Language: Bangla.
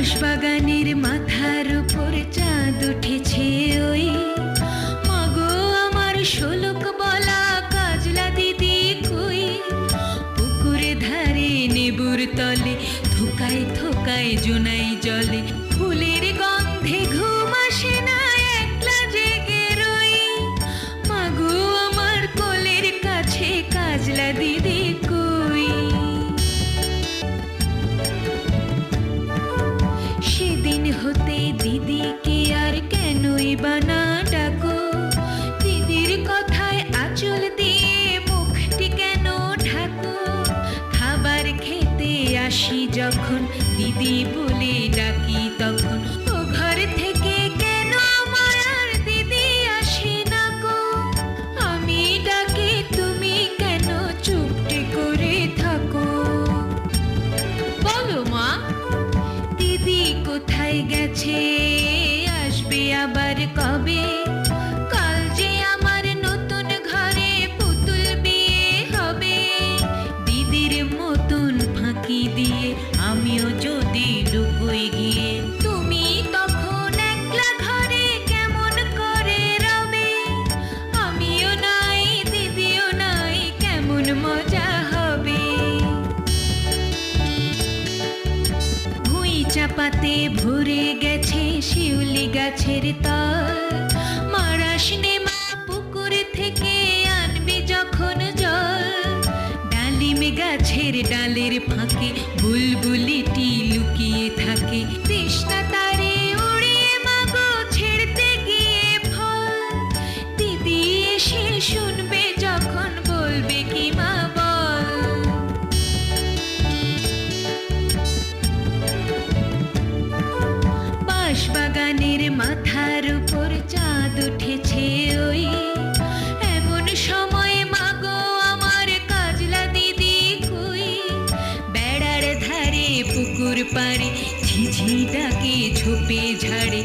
বাঁশবাগানের মাথার উপর চাঁদ উঠেছে ওই, মাগো আমার শোলক বলা কাজলা দিদি কই। পুকুরে ধারে নেবুর তলে থোকায় থোকায় জোনাই জলে, ফুলের গন্ধে ঘুম আসে না একলা জেগে রই। মাগো আমার কোলের কাছে কাজলা দিদি কই। সেদিন হতে দিদিকে আর কেনই বা না ডাকো, দিদির কথায় আঁচল দিয়ে মুখটি কেন ঢাকো। খাবার খেতে আসি যখন দিদি বলে ডাকি তখন, ও ঘর থেকে কেন আমার আর দিদি আসে না গো। আমি ডাকি তুমি কেন চুপটি করে থাকো। বলো মা, দিদি কোথায় গেছে, আসবে আবার কবে? কাল যে আমার নতুন ঘরে পুতুল বিয়ে হবে। দিদির মতন ফাঁকি দিয়ে আমিও যদি লুকোই গিয়ে, তুমি তখন একলা ঘরে কেমন করে রবে? আমিও নাই দিদিও নাই, কেমন মজা হবে। ভুঁই চাপাতে ভরে গেছে শিউলি গাছের তল, মারাস নে মা পুকুর থেকে আনবি যখন জল। ডালিম গাছের ডালের ফাঁকে বুলবুলিটি লুকিয়ে থাকে, তৃষ্ণা তারে উড়িয়ে মাগো ছেড়তে গিয়ে ফল। দিদি এসে শুনবে যখন বলবে কি মা বল। বাঁশবাগানের মাথার উপর চাঁদ উঠেছে ওই, এমন সময় মাগো আমার কাজলা দিদি কই। বেড়ার ধারে পুকুর পাড়ে ঝিঝি ডাকে ঝোপে ঝাড়ে,